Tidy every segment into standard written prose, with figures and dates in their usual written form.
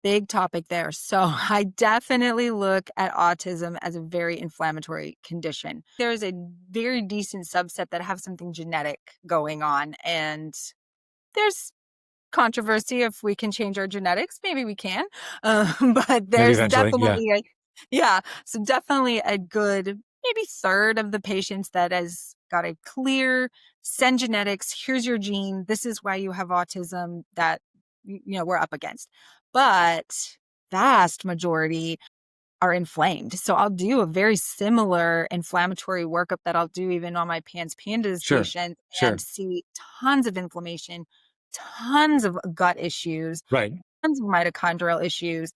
big topic there. So I definitely look at autism as a very inflammatory condition. There's a very decent subset that have something genetic going on, and there's controversy if we can change our genetics. Maybe we can, but Maybe there's eventually. Yeah. definitely so definitely a good maybe third of the patients that has got a clear send genetics. Here's your gene. This is why you have autism that we're up against. But vast majority are inflamed. So I'll do a very similar inflammatory workup that I'll do even on my PANS PANDAS Sure. patients Sure. and see tons of inflammation, tons of gut issues, Right. tons of mitochondrial issues.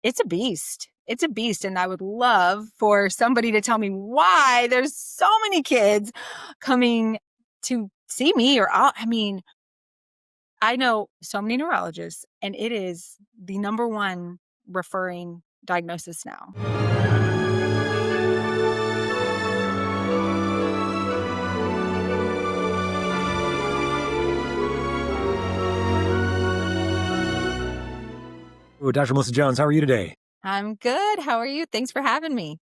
It's a beast. It's a beast. And I would love for somebody to tell me why there's so many kids coming to see me I know so many neurologists, and it is the number one referring diagnosis now. Oh, Dr. Melissa Jones, how are you today? I'm good. How are you? Thanks for having me.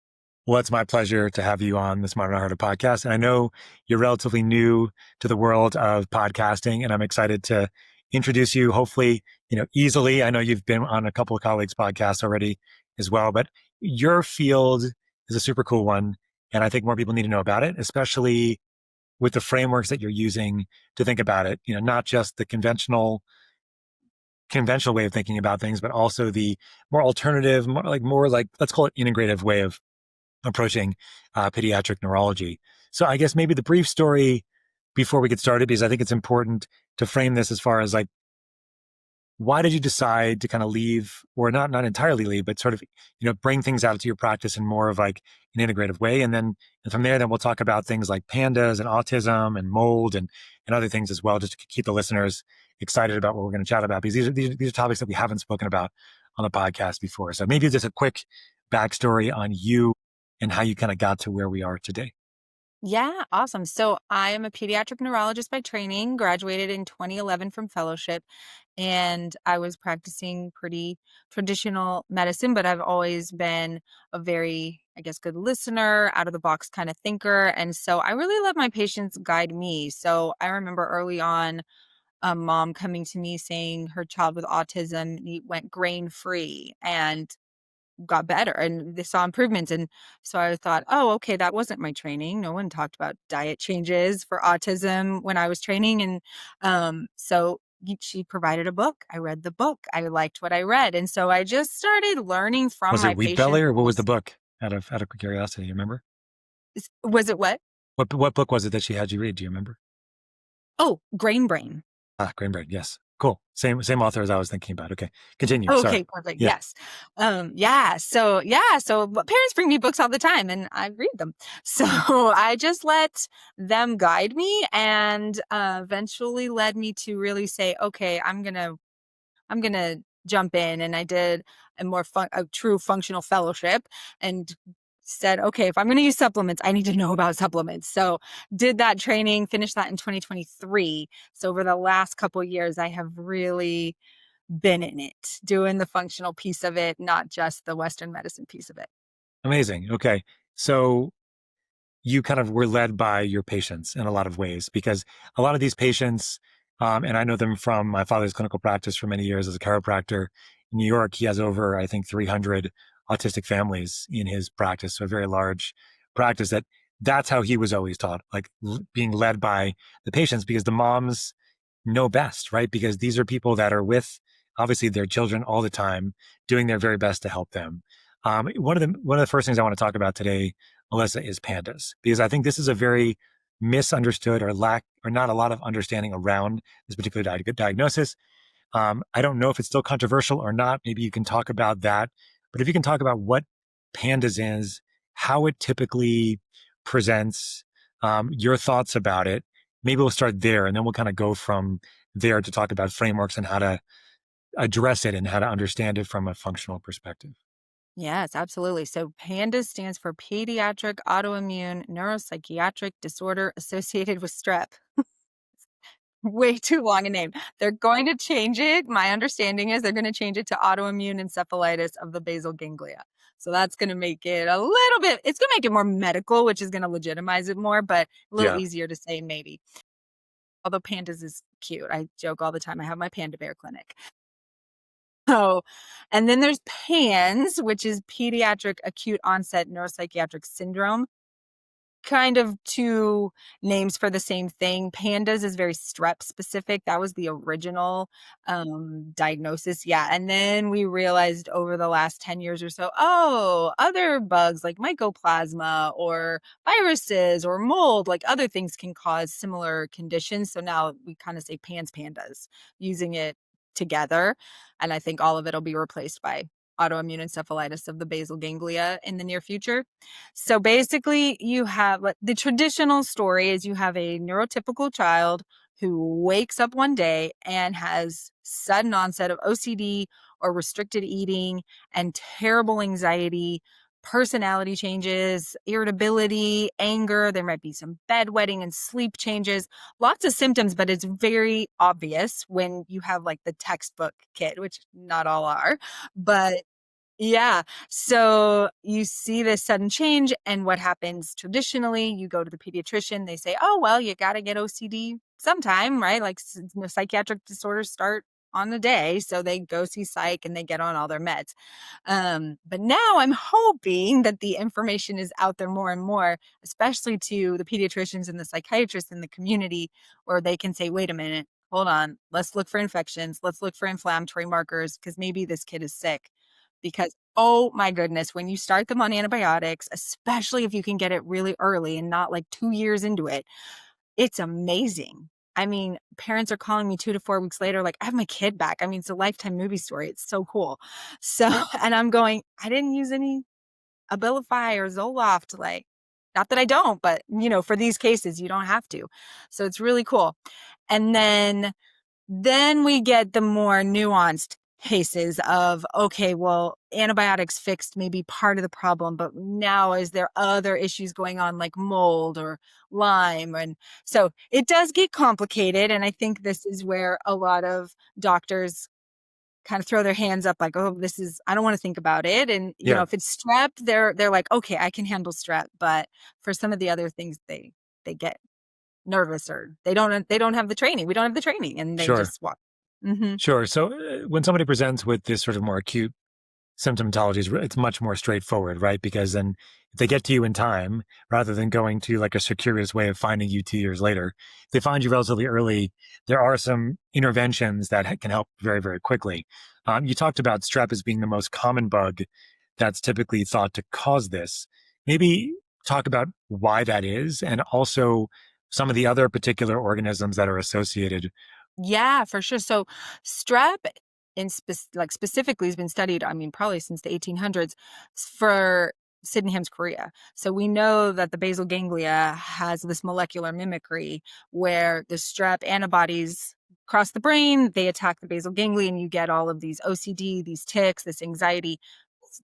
Well, it's my pleasure to have you on the Smart and Harder podcast. And I know you're relatively new to the world of podcasting, and I'm excited to introduce you, hopefully, easily. I know you've been on a couple of colleagues' podcasts already as well, but your field is a super cool one. And I think more people need to know about it, especially with the frameworks that you're using to think about it. Not just the conventional way of thinking about things, but also the more alternative, more like, let's call it integrative way of approaching pediatric neurology. So I guess maybe the brief story before we get started, because I think it's important to frame this as far as like, why did you decide to kind of leave, or not entirely leave, but sort of, bring things out to your practice in more of like an integrative way? And from there, then we'll talk about things like pandas and autism and mold and other things as well, just to keep the listeners excited about what we're going to chat about, because these are topics that we haven't spoken about on the podcast before. So maybe just a quick backstory on you and how you kind of got to where we are today. Yeah, awesome. So I am a pediatric neurologist by training, graduated in 2011 from fellowship, and I was practicing pretty traditional medicine, but I've always been a very, I guess, good listener, out of the box kind of thinker. And so I really let my patients guide me. So I remember early on a mom coming to me saying her child with autism went grain free and got better and they saw improvements. And so I thought, oh, okay, that wasn't my training. No one talked about diet changes for autism when I was training. And so she provided a book. I read the book. I liked what I read. And so I just started learning from Was it my Wheat Belly, patients. or what was the book? Out of curiosity, you remember? Was it what? What book was it that she had you read? Do you remember? Oh, Grain Brain. Grain Bread. Yes. Cool. Same author as I was thinking about. Okay. Continue. Sorry. Okay, perfect. Yeah. Yes. So parents bring me books all the time and I read them. So I just let them guide me and eventually led me to really say, okay, I'm going to jump in. And I did a true functional fellowship and said, okay, if I'm going to use supplements, I need to know about supplements. So did that training, finished that in 2023. So over the last couple of years, I have really been in it, doing the functional piece of it, not just the Western medicine piece of it. Amazing. Okay. So you kind of were led by your patients in a lot of ways, because a lot of these patients, and I know them from my father's clinical practice for many years as a chiropractor in New York. He has over, I think, 300 autistic families in his practice. So a very large practice. That's how he was always taught, like being led by the patients, because the moms know best, right? Because these are people that are with obviously their children all the time, doing their very best to help them. One of the first things I want to talk about today, Melissa, is pandas, because I think this is a very misunderstood or not a lot of understanding around this particular diagnosis. I don't know if it's still controversial or not. Maybe you can talk about that. But if you can talk about what pandas is, how it typically presents, your thoughts about it, maybe we'll start there, and then we'll kind of go from there to talk about frameworks and how to address it and how to understand it from a functional perspective. Yes, absolutely. So PANDAS stands for Pediatric Autoimmune Neuropsychiatric Disorder Associated with Strep. way too long a name. They're going to change it. My understanding is they're going to change it to autoimmune encephalitis of the basal ganglia. So that's going to make it a little bit, it's going to make it more medical, which is going to legitimize it more, but a little Yeah. easier to say maybe. Although pandas is cute. I joke all the time. I have my panda bear clinic. So, and then there's PANS, which is pediatric acute onset neuropsychiatric syndrome. Kind of two names for the same thing. Pandas is very strep specific. That was the original diagnosis. Yeah. And then we realized over the last 10 years or so, oh, other bugs like mycoplasma or viruses or mold, like other things can cause similar conditions. So now we kind of say PANS pandas, using it together. And I think all of it will be replaced by autoimmune encephalitis of the basal ganglia in the near future. So basically, you have the traditional story is you have a neurotypical child who wakes up one day and has sudden onset of OCD or restricted eating and terrible anxiety, personality changes, irritability, anger. There might be some bedwetting and sleep changes, lots of symptoms, but it's very obvious when you have like the textbook kid, which not all are, but yeah. So you see this sudden change, and what happens traditionally, you go to the pediatrician, they say, oh, well, you got to get OCD sometime, right? Like psychiatric disorders start on the day. So they go see psych and they get on all their meds. But now I'm hoping that the information is out there more and more, especially to the pediatricians and the psychiatrists in the community, where they can say, wait a minute, hold on, let's look for infections, let's look for inflammatory markers, because maybe this kid is sick. Because, oh my goodness, when you start them on antibiotics, especially if you can get it really early and not like 2 years into it, it's amazing. I mean, parents are calling me 2 to 4 weeks later, like, I have my kid back. I mean, it's a lifetime movie story. It's so cool. So, and I'm going, I didn't use any Abilify or Zoloft, like, not that I don't, but for these cases, you don't have to. So it's really cool. And then we get the more nuanced cases of, okay, well, antibiotics fixed maybe part of the problem, but now is there other issues going on like mold or Lyme? And so it does get complicated. And I think this is where a lot of doctors kind of throw their hands up like, oh, I don't want to think about it. And, Yeah. if it's strep, they're like, okay, I can handle strep. But for some of the other things, they get nervous or they don't have the training. We don't have the training and they Sure. just walk. Mm-hmm. Sure. So when somebody presents with this sort of more acute symptomatology, it's much more straightforward, right? Because then if they get to you in time, rather than going to like a circuitous way of finding you 2 years later, if they find you relatively early, there are some interventions that can help very, very quickly. You talked about strep as being the most common bug that's typically thought to cause this. Maybe talk about why that is, and also some of the other particular organisms that are associated. Yeah, for sure. So strep specifically has been studied, I mean, probably since the 1800s for Sydenham's chorea. So we know that the basal ganglia has this molecular mimicry where the strep antibodies cross the brain, they attack the basal ganglia, and you get all of these OCD, these tics, this anxiety.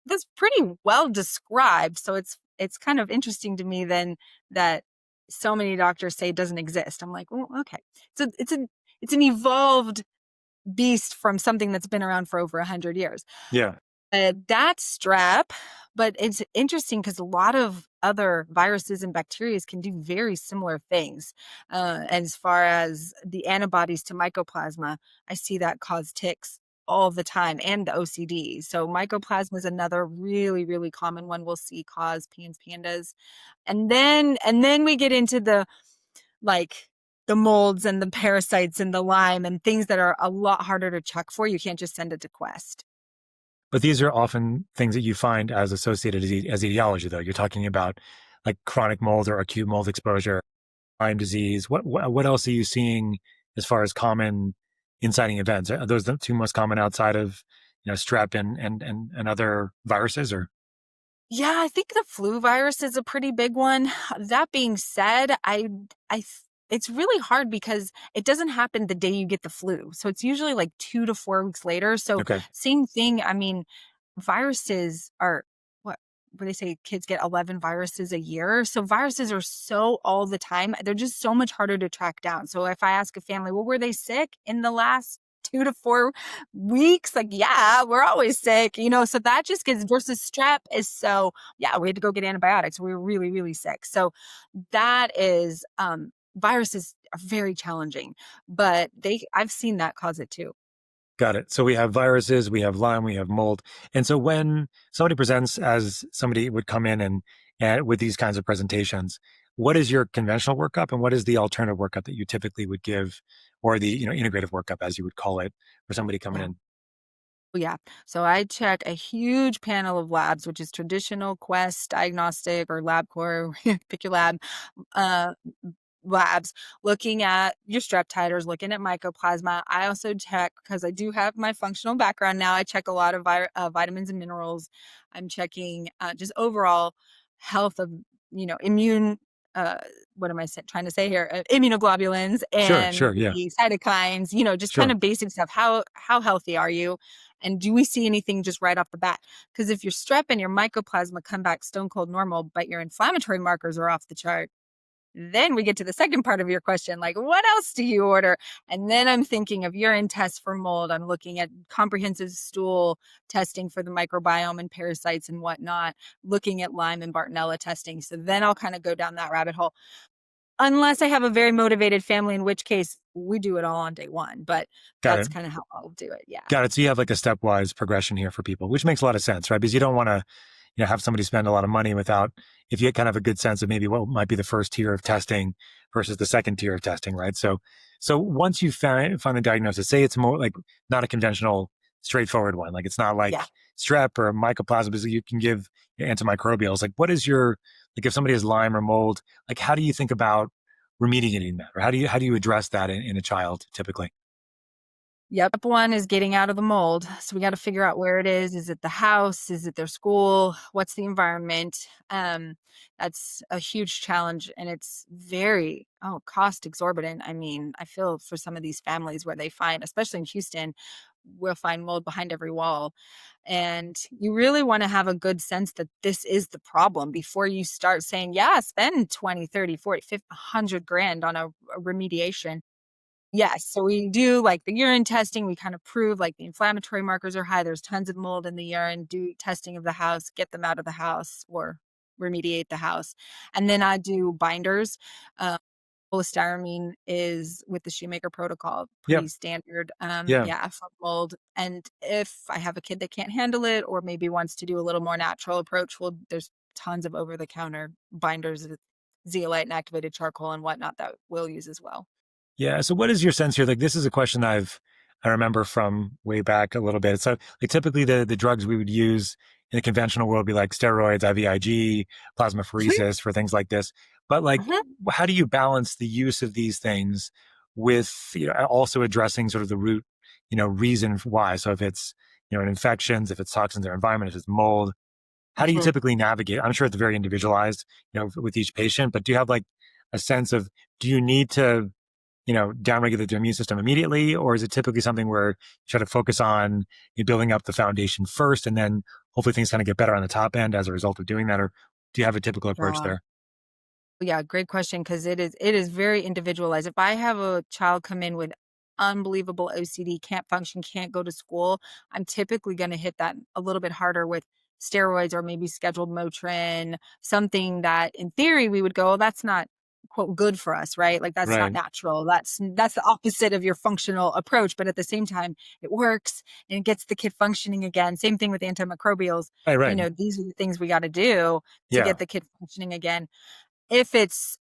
That's pretty well described. So it's kind of interesting to me then that so many doctors say it doesn't exist. I'm like, well, okay. So it's an evolved beast from something that's been around for over 100 years. Yeah. That's strep, but it's interesting because a lot of other viruses and bacteria can do very similar things. As far as the antibodies to mycoplasma, I see that cause tics all the time and the OCD. So mycoplasma is another really, really common one we'll see cause PANS pandas. And then we get into like the molds and the parasites and the Lyme and things that are a lot harder to check for. You can't just send it to Quest. But these are often things that you find as associated as etiology, though. You're talking about like chronic mold or acute mold exposure, Lyme disease. What else are you seeing as far as common inciting events? Are those the two most common outside of strep and other viruses? Or Yeah, I think the flu virus is a pretty big one. That being said, it's really hard because it doesn't happen the day you get the flu. So it's usually like 2 to 4 weeks later. So okay, same thing. I mean, viruses are what what they say kids get 11 viruses a year. So viruses are so all the time. They're just so much harder to track down. So if I ask a family, well, were they sick in the last 2 to 4 weeks? Like, yeah, we're always sick, so that just gets versus strep is so, yeah, we had to go get antibiotics. We were really, really sick. So that is, viruses are very challenging, but I've seen that cause it too. Got it. So we have viruses, we have Lyme, we have mold. And so when somebody presents as somebody would come in and with these kinds of presentations, what is your conventional workup and what is the alternative workup that you typically would give, or the integrative workup as you would call it, for somebody coming Yeah. in? Yeah. So I check a huge panel of labs, which is traditional Quest diagnostic or LabCorp, pick your lab, uh, labs, looking at your strep titers, looking at mycoplasma. I also check, because I do have my functional background now, I check a lot of vitamins and minerals. I'm checking just overall health of, immune. Uh, what am I trying to say here? Immunoglobulins Sure, and sure, yeah, the cytokines. Just kind sure. of basic stuff. How healthy are you? And do we see anything just right off the bat? Because if your strep and your mycoplasma come back stone cold normal, but your inflammatory markers are off the chart, then we get to the second part of your question, like, what else do you order? And then I'm thinking of urine tests for mold. I'm looking at comprehensive stool testing for the microbiome and parasites and whatnot, looking at Lyme and Bartonella testing. So then I'll kind of go down that rabbit hole. Unless I have a very motivated family, in which case we do it all on day one. But Got that's it. kind of how I'll do it. Yeah. Got it. So you have like a stepwise progression here for people, which makes a lot of sense, right? Because you don't want to, have somebody spend a lot of money without, if you kind of have a good sense of maybe what might be the first tier of testing versus the second tier of testing, right? So once you find the diagnosis, say it's more like not a conventional, straightforward one, like it's not like Yeah. strep or mycoplasma, so you can give antimicrobials. Like, what is your, like if somebody has Lyme or mold, like how do you think about remediating that, or how do you address that in a child typically? Yep. Step one is getting out of the mold. So we got to figure out where it is. Is it the house? Is it their school? What's the environment? That's a huge challenge, and it's very cost exorbitant. I mean, I feel for some of these families where they find, especially in Houston, we'll find mold behind every wall. And you really want to have a good sense that this is the problem before you start saying, yeah, spend 20, 30, 40, 50, 100 grand on a remediation. Yes, so we do, like, the urine testing, we kind of prove, like, the inflammatory markers are high, there's tons of mold in the urine, do testing of the house, get them out of the house or remediate the house, and then I do binders. Polystyrene is with the Shoemaker protocol, Yep. pretty standard, Yeah. yeah, for mold, and if I have a kid that can't handle it or maybe wants to do a little more natural approach, well, there's tons of over-the-counter binders with zeolite and activated charcoal and whatnot that we'll use as well. Yeah. So what is your sense here? Like this is a question I remember from way back a little bit. So like typically the drugs we would use in the conventional world would be like steroids, IVIG, plasmapheresis for things like this. But like Mhm. how do you balance the use of these things with also addressing sort of the root, reason why? So if it's, infections, if it's toxins in their environment, if it's mold, how do you Mhm. typically navigate? I'm sure it's very individualized, with each patient, but do you have like a sense of, do you need to downregulate the immune system immediately? Or is it typically something where you try to focus on building up the foundation first and then hopefully things kind of get better on the top end as a result of doing that? Or do you have a typical approach Yeah. there? Yeah, great question, because it is very individualized. If I have a child come in with unbelievable OCD, can't function, can't go to school, I'm typically gonna hit that a little bit harder with steroids or maybe scheduled Motrin, something that in theory we would go, "Oh, that's not, quote, good for us," right? Like, that's not Right. natural. That's the opposite of your functional approach, but at the same time, it works and it gets the kid functioning again. Same thing with antimicrobials. Right. Right. These are the things we gotta do to Yeah. get the kid functioning again. If it's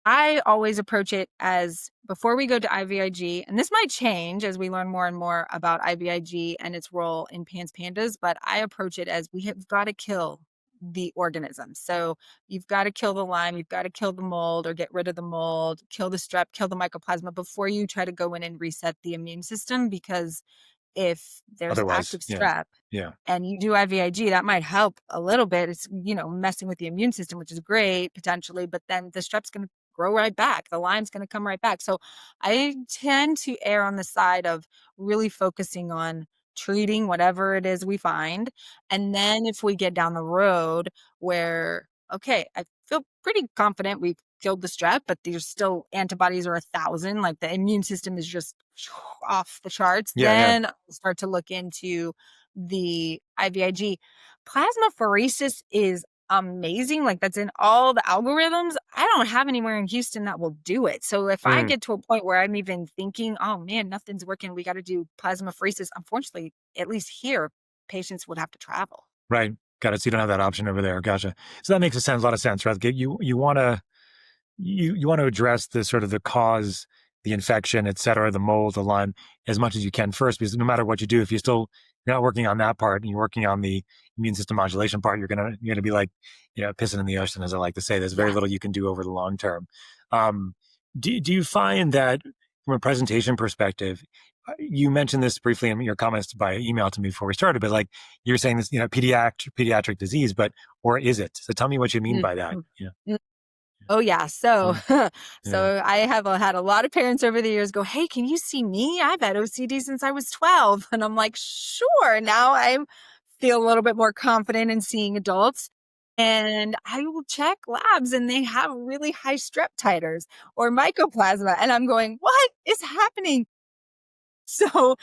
I always approach it as before we go to IVIG, and this might change as we learn more and more about IVIG and its role in PANS PANDAS, but I approach it as we have got to kill the organism. So you've got to kill the Lyme, you've got to kill the mold or get rid of the mold, kill the strep, kill the mycoplasma before you try to go in and reset the immune system. Because if there's Otherwise, active yeah. strep Yeah. and you do IVIG, that might help a little bit. It's, messing with the immune system, which is great potentially, but then the strep's going to grow right back. The Lyme's going to come right back. So I tend to err on the side of really focusing on treating whatever it is we find. And then if we get down the road where, okay, I feel pretty confident we've killed the strep, but there's still antibodies are 1,000, like the immune system is just off the charts, Yeah, yeah. then I'll start to look into the IVIG. Plasmapheresis is amazing. Like that's in all the algorithms. I don't have anywhere in Houston that will do it. So if I Mm, get to a point where I'm even thinking, oh man, nothing's working, we got to do plasmapheresis, unfortunately, at least here, patients would have to travel. right. Got it. So you don't have that option over there. Gotcha. So that makes a lot of sense, right? You want to you want to address the sort of the cause, the infection, et cetera, the mold, the Lyme, as much as you can first, because no matter what you do, if you're not working on that part and you're working on the immune system modulation part, you're gonna be like, pissing in the ocean, as I like to say. There's very Yeah. little you can do over the long term. Um, do you find that from a presentation perspective, you mentioned this briefly in your comments by email to me before we started, but like you're saying this, pediatric disease, but or is it? So tell me what you mean by that. Mhm. Oh yeah. So, Mm, yeah. so I have had a lot of parents over the years go, "Hey, can you see me? I've had OCD since I was 12." And I'm like, "Sure." Now I feel a little bit more confident in seeing adults. And I will check labs and they have really high strep titers or mycoplasma. And I'm going, "What is happening?" So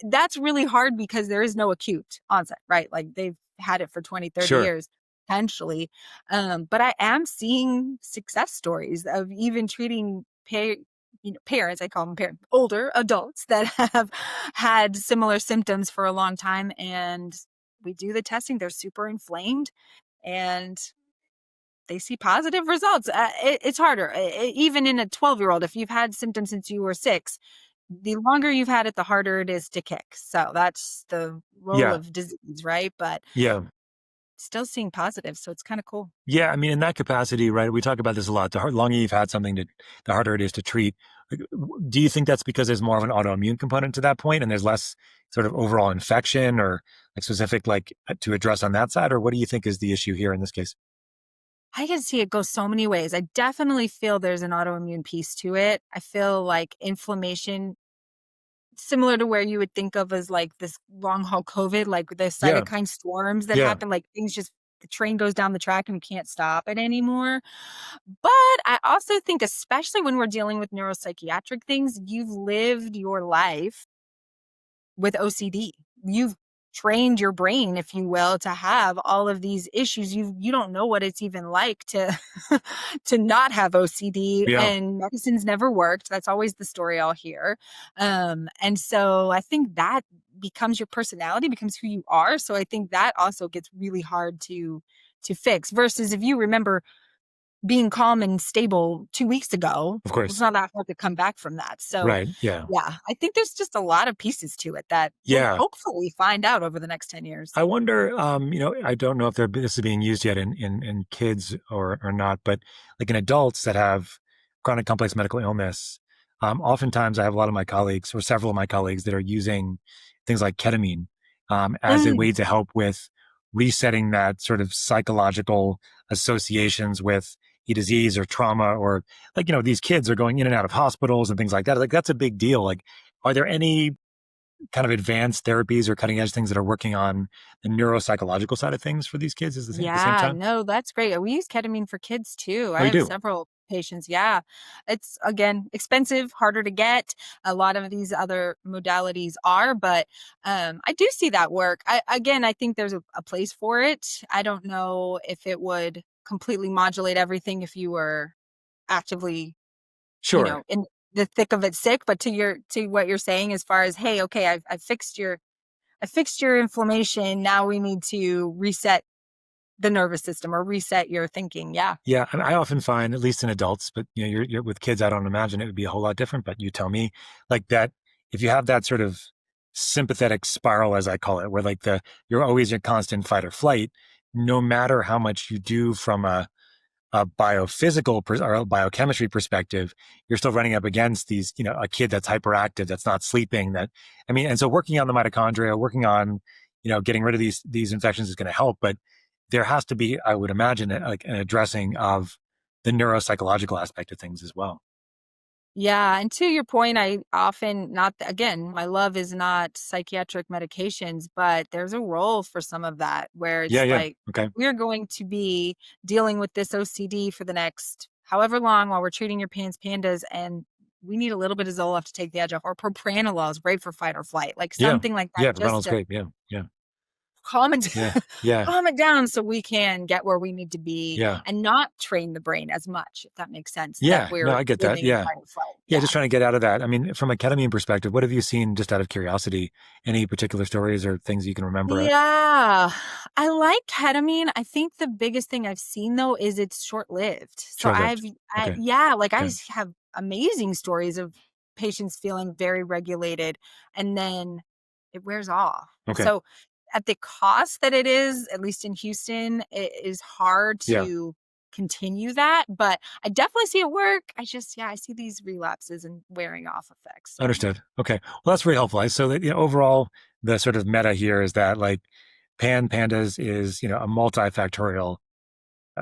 that's really hard because there is no acute onset, right? Like they've had it for 20, 30 Sure. years potentially. But I am seeing success stories of even treating parents, I call them parents, older adults that have had similar symptoms for a long time. And we do the testing, they're super inflamed and they see positive results. It's harder. Even in a 12-year-old, if you've had symptoms since you were 6, the longer you've had it, the harder it is to kick. So that's the role Yeah. of disease, right? But Yeah. still seeing positives, so it's kind of cool. Yeah. I mean, in that capacity, right? We talk about this a lot. Longer you've had something, the harder it is to treat. Like, do you think that's because there's more of an autoimmune component to that point, and there's less sort of overall infection or like specific to address on that side, or what do you think is the issue here in this case? I can see it go so many ways. I definitely feel there's an autoimmune piece to it. I feel like inflammation, similar to where you would think of as like this long haul COVID, like the Yeah. cytokine storms that Yeah. happen, like things just the train goes down the track and you can't stop it anymore. But I also think, especially when we're dealing with neuropsychiatric things, you've lived your life with OCD. You've trained your brain, if you will, to have all of these issues. You don't know what it's even like to to not have OCD, Yeah. and medicine's never worked. That's always the story I'll hear. And so I think that becomes your personality, becomes who you are. So I think that also gets really hard to fix. Versus if you remember being calm and stable 2 weeks ago, Of it's course. not that hard to come back from that. So, Right. Yeah. yeah, I think there's just a lot of pieces to it that we'll Yeah. hopefully find out over the next 10 years. I wonder, I don't know if this is being used yet in kids or not, but like in adults that have chronic complex medical illness, oftentimes I have a lot of my colleagues or several of my colleagues that are using things like ketamine as a Mm, way to help with resetting that sort of psychological associations with a disease or trauma or these kids are going in and out of hospitals and things like that. Like that's a big deal. Like, are there any kind of advanced therapies or cutting edge things that are working on the neuropsychological side of things for these kids at the same yeah, time? no, that's great. We use ketamine for kids too. Oh, I you have do? several patients. Yeah. It's again expensive, harder to get. A lot of these other modalities are, but I do see that work. I think there's a place for it. I don't know if it would completely modulate everything if you were actively, Sure. in the thick of it sick, but to what you're saying as far as, "Hey, okay, I fixed your inflammation, now we need to reset the nervous system or reset your thinking." Yeah. Yeah, I often find, at least in adults, but you're with kids, I don't imagine it would be a whole lot different. But you tell me, like that, if you have that sort of sympathetic spiral, as I call it, where you're always in constant fight or flight, no matter how much you do from a or a biochemistry perspective, you're still running up against a kid that's hyperactive, that's not sleeping. And so working on the mitochondria, working on, getting rid of these infections is going to help. But there has to be, I would imagine, like an addressing of the neuropsychological aspect of things as well. Yeah, and to your point, I often not again, my love is not psychiatric medications, but there's a role for some of that where Yeah, it's yeah. like Okay. we're going to be dealing with this OCD for the next however long while we're treating your PANS pandas, and we need a little bit of Zoloft to take the edge off, or propranolol is great for fight or flight, like Yeah. something like that, Yeah. just Ronald's to great. Yeah. Yeah. calm it Yeah. Yeah. calm it down so we can get where we need to be Yeah. and not train the brain as much, if that makes sense, that Yeah. No, we're I get that. living in Yeah. fight or flight. Yeah. Yeah. Just trying to get out of that. I mean, from a ketamine perspective, what have you seen just out of curiosity? Any particular stories or things you can remember? Yeah, I like ketamine. I think the biggest thing I've seen though is it's short-lived. So Short lived. Okay. yeah, like Okay. have amazing stories of patients feeling very regulated and then it wears off. Okay. So at the cost that it is, at least in Houston, it is hard Yeah. to continue that, but I definitely see it work. Yeah, I see these relapses and wearing off effects. So Understood. Okay. Well, that's very helpful. So that, overall, the sort of meta here is that like pandas is, a multifactorial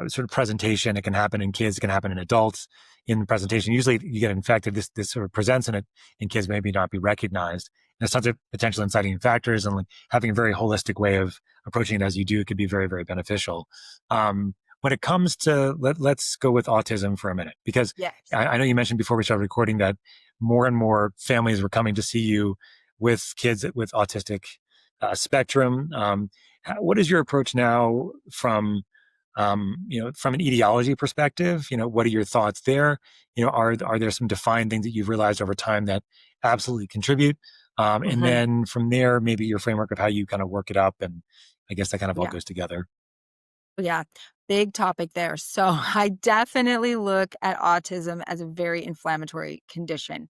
sort of presentation. It can happen in kids, it can happen in adults. In the presentation, usually you get infected. This sort of presents in kids, maybe not be recognized. There's tons of potential inciting factors, and like having a very holistic way of approaching it as you do could be very, very beneficial. When it comes to let's go with autism for a minute, because yes. I know you mentioned before we started recording that more and more families were coming to see you with kids with autistic spectrum. What is your approach now from an etiology perspective? What are your thoughts there? Are there some defined things that you've realized over time that absolutely contribite? And Mhm. then from there, maybe your framework of how you kind of work it up. And I guess that kind of all Yeah. goes together. Yeah, big topic there. So I definitely look at autism as a very inflammatory condition.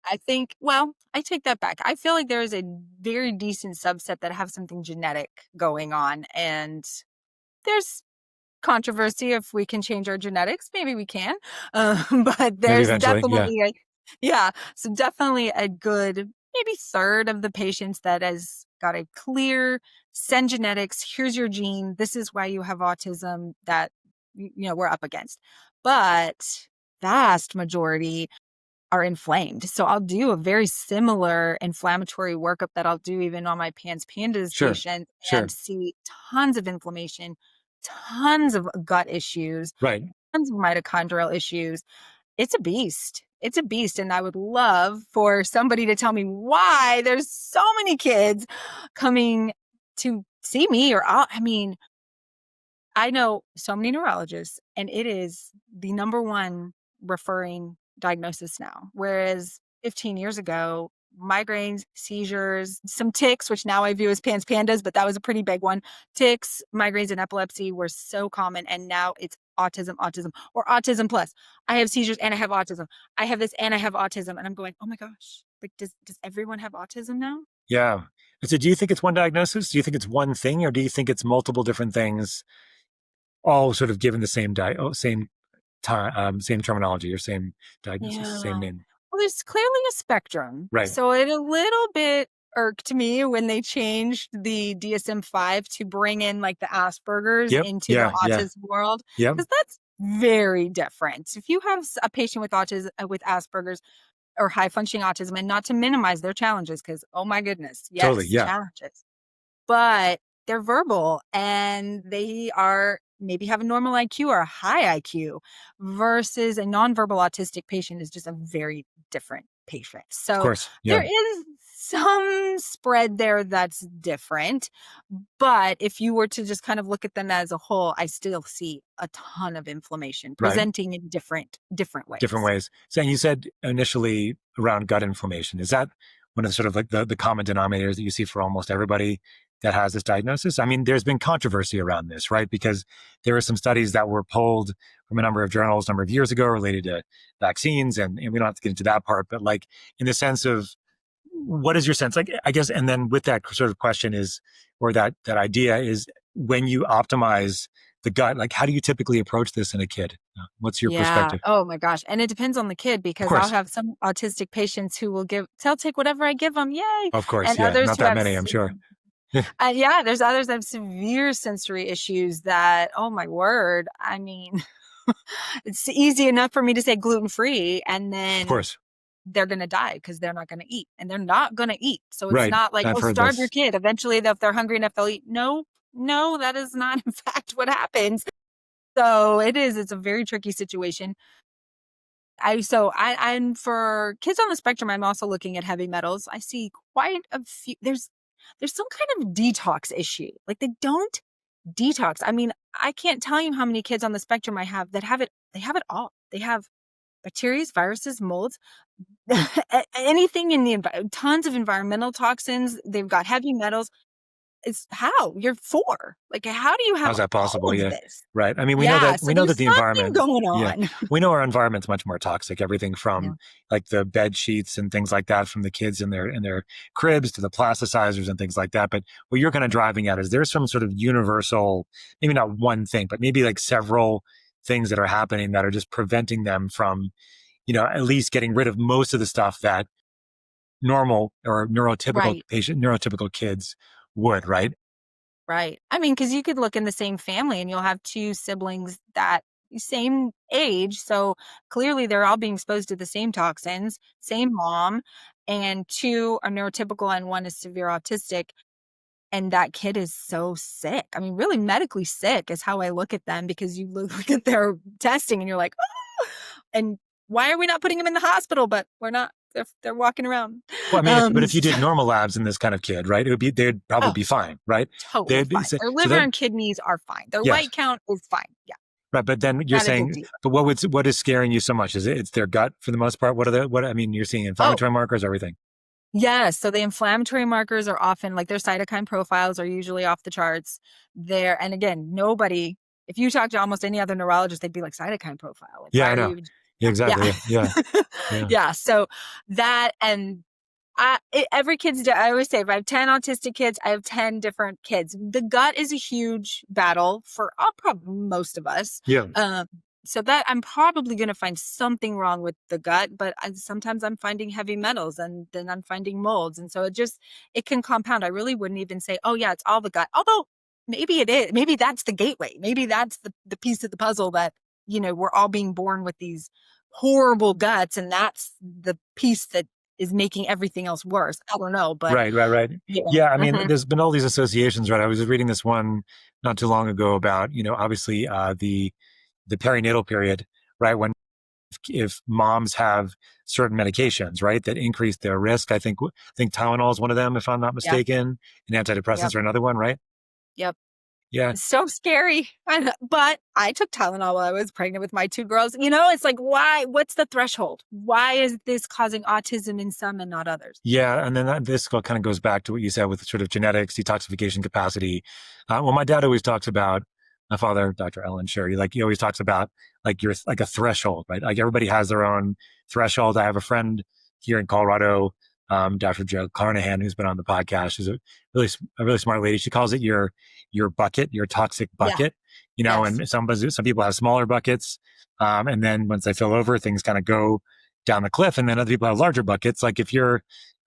I take that back. I feel like there is a very decent subset that have something genetic going on. And there's controversy if we can change our genetics. Maybe we can. But Maybe there's eventually. Yeah. definitely yeah. So definitely a good maybe third of the patients that has got a clear send genetics. Here's your gene. This is why you have autism that we're up against. But vast majority are inflamed. So I'll do a very similar inflammatory workup that I'll do even on my PANS pandas Sure. patients and Sure. see tons of inflammation, tons of gut issues, Right. tons of mitochondrial issues. It's a beast. It's a beast. And I would love for somebody to tell me why there's so many kids coming to see me I mean, I know so many neurologists, and it is the number one referring diagnosis now. Whereas 15 years ago, migraines, seizures, some tics, which now I view as PANS pandas, but that was a pretty big one. Tics, migraines, and epilepsy were so common. And now it's autism, or autism plus. I have seizures and I have autism. I have this and I have autism. And I'm going, oh my gosh, like, does everyone have autism now? Yeah. So do you think it's one diagnosis? Do you think it's one thing, or do you think it's multiple different things, all sort of given the same time, same terminology or same diagnosis, same Yeah. name? Well, there's clearly a spectrum. Right. So it a little bit irked me when they changed the DSM-5 to bring in like the Asperger's Yep. into the Yeah. Yeah. autism world, Yep. because that's very different. If you have a patient with autism, with Asperger's or high functioning autism, and not to minimize their challenges, because oh my goodness, Totally. yes, Yeah. challenges, but they're verbal and they are maybe have a normal IQ or a high IQ versus a nonverbal autistic patient is just a very different patient. Of So course. Yeah. there is some spread there that's different. But if you were to just kind of look at them as a whole, I still see a ton of inflammation Right. presenting in different Different ways. ways. So you said initially around gut inflammation. Is that one of the sort of like the common denominators that you see for almost everybody that has this diagnosis? I mean, there's been controversy around this, right? Because there were some studies that were pulled from a number of journals a number of years ago related to vaccines, and we don't have to get into that part, but like in the sense of what is your sense? Like, I guess, and then with that sort of question is, or that idea is, when you optimize the gut, like how do you typically approach this in a kid? What's your Yeah. perspective? Oh my gosh. And it depends on the kid Of because I'll course. have some autistic patients who will they'll take whatever I give them. Yay. Of course. And Yeah. others Not who that have, many, I'm sure. yeah, there's others that have severe sensory issues that, oh my word. I mean, It's easy enough for me to say gluten-free, and Of then course. they're going to die because they're not going to eat, and they're not going to eat. So it's Right. not like, I've oh, heard starve your this. kid. Eventually, if they're hungry enough, they'll eat. No, no, that is not in fact what happens. So it's a very tricky situation. I'm for kids on the spectrum, I'm also looking at heavy metals. I see quite a few. There's some kind of detox issue. Like they don't detox. I mean, I can't tell you how many kids on the spectrum I have that have it. They have it all. They have bacteria, viruses, molds, anything in the tons of environmental toxins. They've got heavy metals. It's how you're 4. Like, how do you have How's that all possible? of Yeah. this? Right. I mean, Yeah. So we know that there's the something environment, going yeah, on. we know our environment's much more toxic. Everything Yeah. from like the bed sheets and things like that, from the kids in their cribs to the plasticizers and things like that. But what you're kind of driving at is there's some sort of universal, maybe not one thing, but maybe like several things that are happening that are just preventing them from, at least getting rid of most of the stuff that normal or Right. neurotypical kids would, right? Right. I mean, because you could look in the same family and you'll have 2 siblings that same age. So clearly they're all being exposed to the same toxins, same mom, and 2 are neurotypical and 1 is severe autistic. And that kid is so sick. I mean, really medically sick is how I look at them, because you look at their testing and you're like, oh, and why are we not putting them in the hospital? But we're not. They're walking around. Well, I mean, but if you did So, normal labs in this kind of kid, right, they'd probably oh, be fine, right? totally fine. Their So liver that, and kidneys are fine. Their yes, white count is fine. Yeah, right. But then you're not a big saying, deal. but what is scaring you so much? Is it's their gut for the most part? I mean, you're seeing Oh, inflammatory markers, everything. yes. So the inflammatory markers are often, like, their cytokine profiles are usually off the charts. And again, if you talk to almost any other neurologist, they'd be like, cytokine profile. Like, Yeah, why I are know. you? Yeah, Yeah. exactly. Yeah, yeah, yeah. Yeah. So that, and every I always say, if I have 10 autistic kids, I have 10 different kids. The gut is a huge battle for probably most of us. Yeah. Um, so that I'm probably going to find something wrong with the gut, but sometimes I'm finding heavy metals, and then I'm finding molds. And so it can compound. I really wouldn't even say, oh yeah, it's all the gut. Although maybe it is, maybe that's the gateway. Maybe that's the piece of the puzzle that, we're all being born with these horrible guts. And that's the piece that is making everything else worse. I don't know, but Right, right, right. yeah. Yeah, I mean, Mhm. there's been all these associations, right? I was reading this one not too long ago about, obviously the perinatal period, right? When if moms have certain medications, right, that increase their risk. I think Tylenol is one of them, if I'm not Yep. mistaken, and antidepressants Yep. are another one, right? Yep. Yeah, It's so scary. I know, but I took Tylenol while I was pregnant with my 2 girls. It's like, why? What's the threshold? Why is this causing autism in some and not others? yeah, and then this kind of goes back to what you said with sort of genetics, detoxification capacity. Well, my dad always talks about my father, Dr. Ellen Sherr. Like he always talks about like your like a threshold, right? Like everybody has their own threshold. I have a friend here in Colorado, Dr. Joe Carnahan, who's been on the podcast. She's a really smart lady. She calls it your bucket, your toxic Yeah. bucket. Yes. And some people have smaller buckets, and then once they fill over, things kind of go down the cliff. And then other people have larger buckets. Like if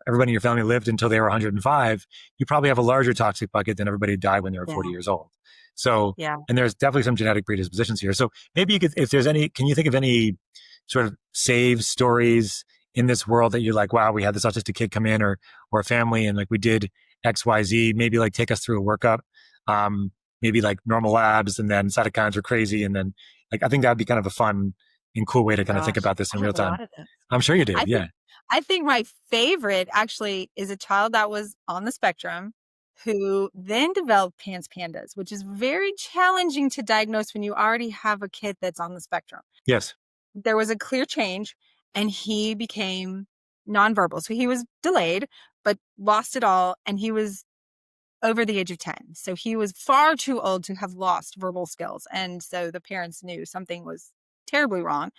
everybody in your family lived until they were 105, you probably have a larger toxic bucket than everybody who died when they were Yeah. 40 years old. So, Yeah. and there's definitely some genetic predispositions here. So maybe if there's can you think of any sort of save stories in this world that you're like, wow, we had this autistic kid come in or a family and like we did X, Y, Z, maybe like take us through a workup, um, maybe like normal labs and then cytokines are crazy. And then like, I think that'd be kind of a fun and cool way to kind of think Gosh, about this in I real have a time. lot of those. I'm sure you do. I think Yeah. I think my favorite actually is a child that was on the spectrum who then developed PANS PANDAS, which is very challenging to diagnose when you already have a kid that's on the spectrum. Yes. There was a clear change, and he became nonverbal. So he was delayed, but lost it all, and he was over the age of 10. So he was far too old to have lost verbal skills. And so the parents knew something was terribly wrong.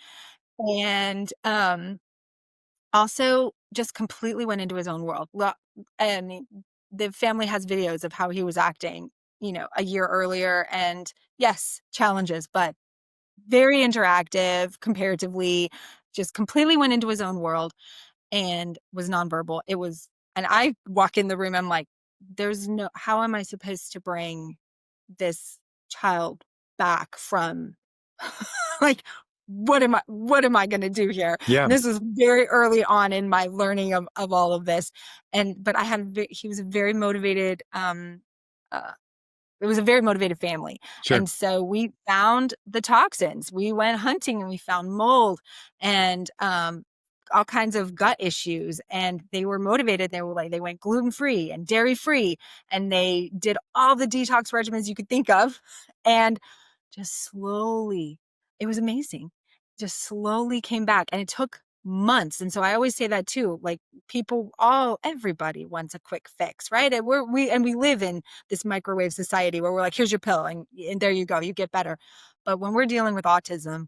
And also just completely went into his own world. And the family has videos of how he was acting, a year earlier. And yes, challenges, but very interactive comparatively, just completely went into his own world and was nonverbal. And I walk in the room, I'm like, how am I supposed to bring this child back from like, what am I going to do here? Yeah, And this was very early on in my learning of all of this. But he was a very motivated, uh, it was a very motivated family. sure. And so we found the toxins. We went hunting and we found mold and all kinds of gut issues. And they were motivated. They went gluten-free and dairy-free. And they did all the detox regimens you could think of. And just slowly, it was amazing. Just slowly came back. And it took months. And so I always say that too. Like everybody wants a quick fix, right? And we live in this microwave society where we're like, here's your pill and there you go, you get better. But when we're dealing with autism,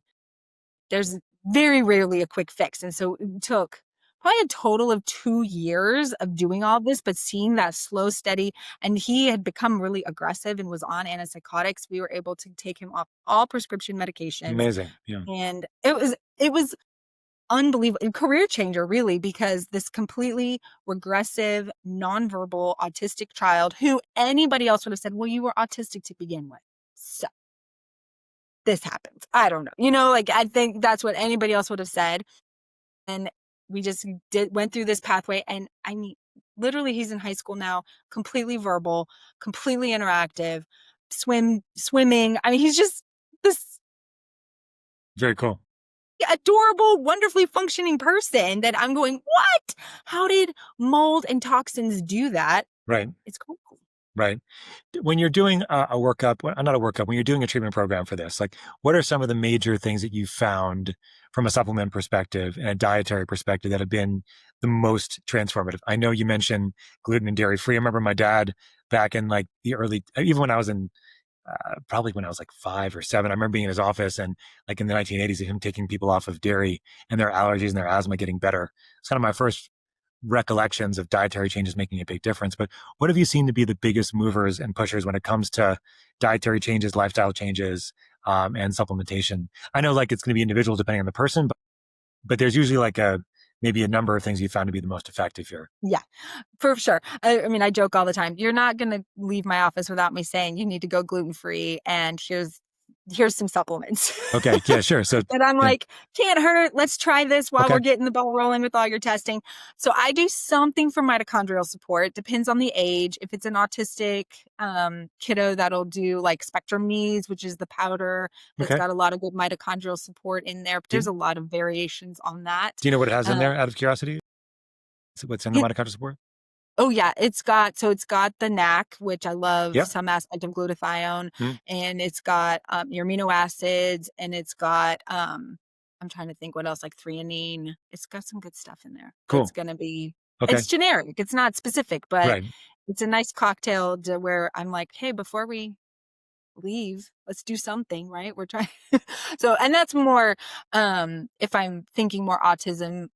there's very rarely a quick fix. And so it took probably a total of 2 years of doing all this, but seeing that slow, steady, and he had become really aggressive and was on antipsychotics. We were able to take him off all prescription medications. Amazing. Yeah. And it was unbelievable, career changer really, because this completely regressive, nonverbal, autistic child who anybody else would have said, well, you were autistic to begin with. So this happens. I don't know. Like I think that's what anybody else would have said. And we just went through this pathway. And I mean, literally he's in high school now, completely verbal, completely interactive, swimming. I mean, he's just this Very cool. adorable, wonderfully functioning person that I'm going, what? How did mold and toxins do that? Right. It's cool. Right. When you're doing a workup, not a workup, when you're doing a treatment program for this, like what are some of the major things that you found from a supplement perspective and a dietary perspective that have been the most transformative? I know you mentioned gluten and dairy free. I remember my dad back in like the early, even when I was in, probably when I was like 5 or 7, I remember being in his office and like in the 1980s, him taking people off of dairy and their allergies and their asthma getting better. It's kind of my first recollections of dietary changes making a big difference. But what have you seen to be the biggest movers and pushers when it comes to dietary changes, lifestyle changes, and supplementation? I know like it's going to be individual depending on the person, but there's usually like maybe a number of things you found to be the most effective here. Yeah, for sure. I mean, I joke all the time. You're not going to leave my office without me saying you need to go gluten-free and here's some supplements. Okay. Yeah, sure. So, And I'm yeah. like, can't hurt. Let's try this while Okay. we're getting the ball rolling with all your testing. So I do something for mitochondrial support. Depends on the age. If it's an autistic kiddo, that'll do like Spectrum Knees, which is the powder that's Okay. got a lot of good mitochondrial support in there. But Do, there's a lot of variations on that. do you know what it has in Uh, there out of curiosity? What's in the it, mitochondrial support? Oh yeah, it's got the NAC, which I love Yeah. some aspect of glutathione, Mm, and it's got your amino acids, and it's got I'm trying to think what else, like threonine. It's got some good stuff in there. That's cool. gonna be Okay. it's generic. It's not specific, but Right. it's a nice cocktail to where I'm like, hey, before we leave, let's do something, right? We're trying so, and that's more if I'm thinking more autism,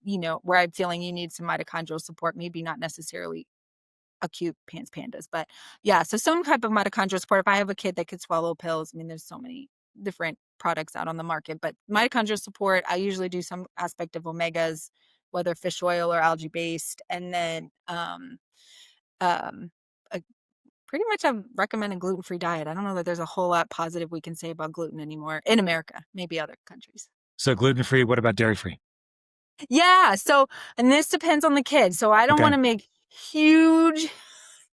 where I'm feeling you need some mitochondrial support, maybe not necessarily acute PANS PANDAS. But yeah, so some type of mitochondrial support. If I have a kid that could swallow pills, I mean, there's so many different products out on the market. But mitochondrial support, I usually do some aspect of omegas, whether fish oil or algae based, and then um, a, pretty much I recommend a gluten free diet. I don't know that there's a whole lot positive we can say about gluten anymore in America, maybe other countries. So gluten free. What about dairy free? Yeah. So, and this depends on the kid. So I don't Okay. want to make huge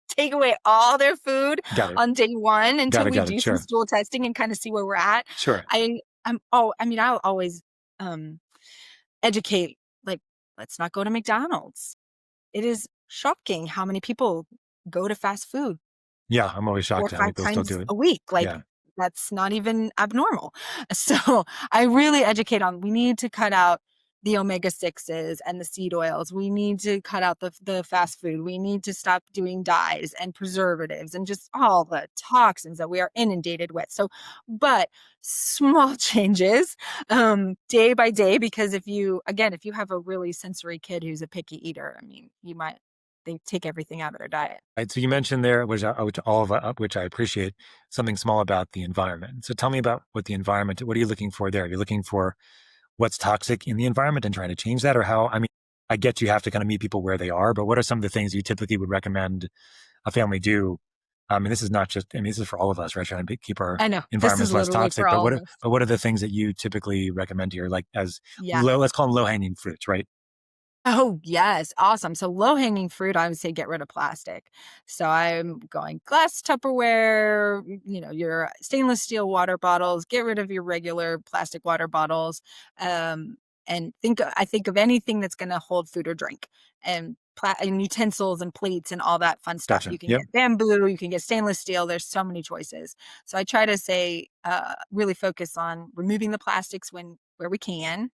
take away all their food Got it. on day one until Got it. we Got it. do some Sure. stool testing and kind of see where we're at. Sure. I mean, I'll always um educate, like, let's not go to McDonald's. It is shocking how many people go to fast food Yeah. I'm always 4 or shocked at how many 5 people still times do it. a week. Like, Yeah. that's not even abnormal. So I really educate on, we need to cut out the omega-6s and the seed oils. We need to cut out the fast food. We need to stop doing dyes and preservatives and just all the toxins that we are inundated with. So, but small changes day by day, because if you have a really sensory kid who's a picky eater, I mean, they take everything out of their diet. Right. So you mentioned there, which I appreciate, something small about the environment. So tell me about what are you looking for there? Are you looking for what's toxic in the environment and trying to change that? Or how, I mean, I get you have to kind of meet people where they are, but what are some of the things you typically would recommend a family do And this is not just, this is for all of us, right? Trying to keep our I know this is environments less literally toxic. for all of us. But what are the things that you typically recommend here, like as Yeah. low, let's call them low hanging fruits, right? Oh, yes. Awesome. So low hanging fruit, I would say get rid of plastic. So I'm going glass Tupperware, your stainless steel water bottles, get rid of your regular plastic water bottles. And I think of anything that's going to hold food or drink and utensils and plates and all that fun stuff. Gotcha. You can Yep. get bamboo, you can get stainless steel. There's so many choices. So I try to say, really focus on removing the plastics where we can.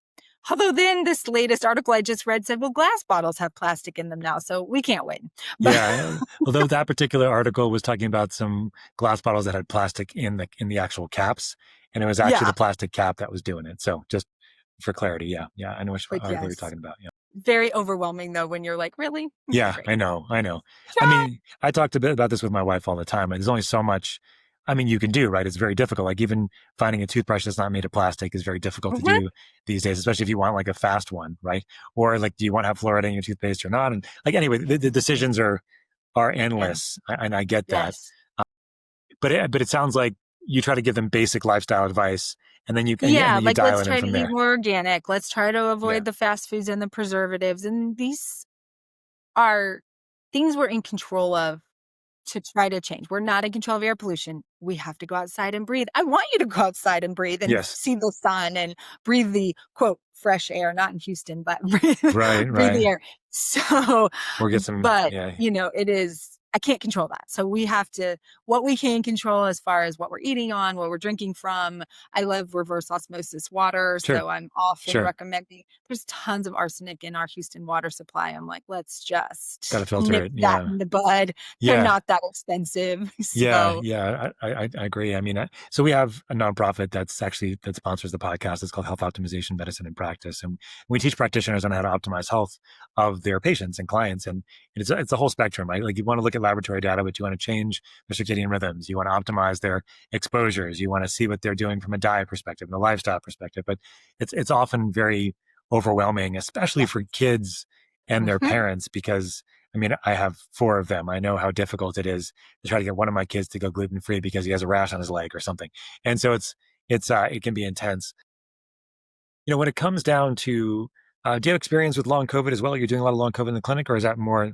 Although then this latest article I just read said, well, glass bottles have plastic in them now, so we can't win. But Yeah. Although that particular article was talking about some glass bottles that had plastic in the actual caps, and it was actually yeah, the plastic cap that was doing it. So just for clarity, yeah, I know which but article you're yes, talking about. Yeah. very overwhelming though when you're like, really? Okay, Yeah, great. I know. Try. I talked a bit about this with my wife all the time. There's only so much, you can do, right? It's very difficult. Like even finding a toothbrush that's not made of plastic is very difficult to Mhm. do these days, especially if you want like a fast one, right? Or like, do you want to have fluoride in your toothpaste or not? And like, anyway, the decisions are Yeah. endless, and I get that. Yes. But it sounds like you try to give them basic lifestyle advice, and then Yeah, you like dial let's it in try to from eat there. more organic. Let's try to Yeah, avoid the fast foods and the preservatives. And these are things we're in control of to try to change. We're not in control of air pollution. We have to go outside and breathe. I want you to go outside and breathe and yes, see the sun and breathe the quote fresh air, not in Houston, but right, breathe right. the air. So, Or get some, but yeah, it is, I can't control that. So we have to, what we can control as far as what we're eating on, what we're drinking from. I love reverse osmosis water. sure, So I'm often sure. recommending, there's tons of arsenic in our Houston water supply. I'm like, let's Got to just filter nip it. that Yeah, in the bud. They're yeah. not that expensive. Yeah, So yeah, I agree. So we have a nonprofit that sponsors the podcast. It's called Health Optimization Medicine in Practice, and we teach practitioners on how to optimize health of their patients and clients. And it's a whole spectrum, right? Like you want to look at laboratory data, but you want to change their circadian rhythms. You want to optimize their exposures. You want to see what they're doing from a diet perspective and a lifestyle perspective. But it's often very overwhelming, especially yeah. for kids and their Mhm. parents, because I have four of them. I know how difficult it is to try to get one of my kids to go gluten free because he has a rash on his leg or something. And so it can be intense. When it comes down to, do you have experience with long COVID as well? You're doing a lot of long COVID in the clinic, or is that more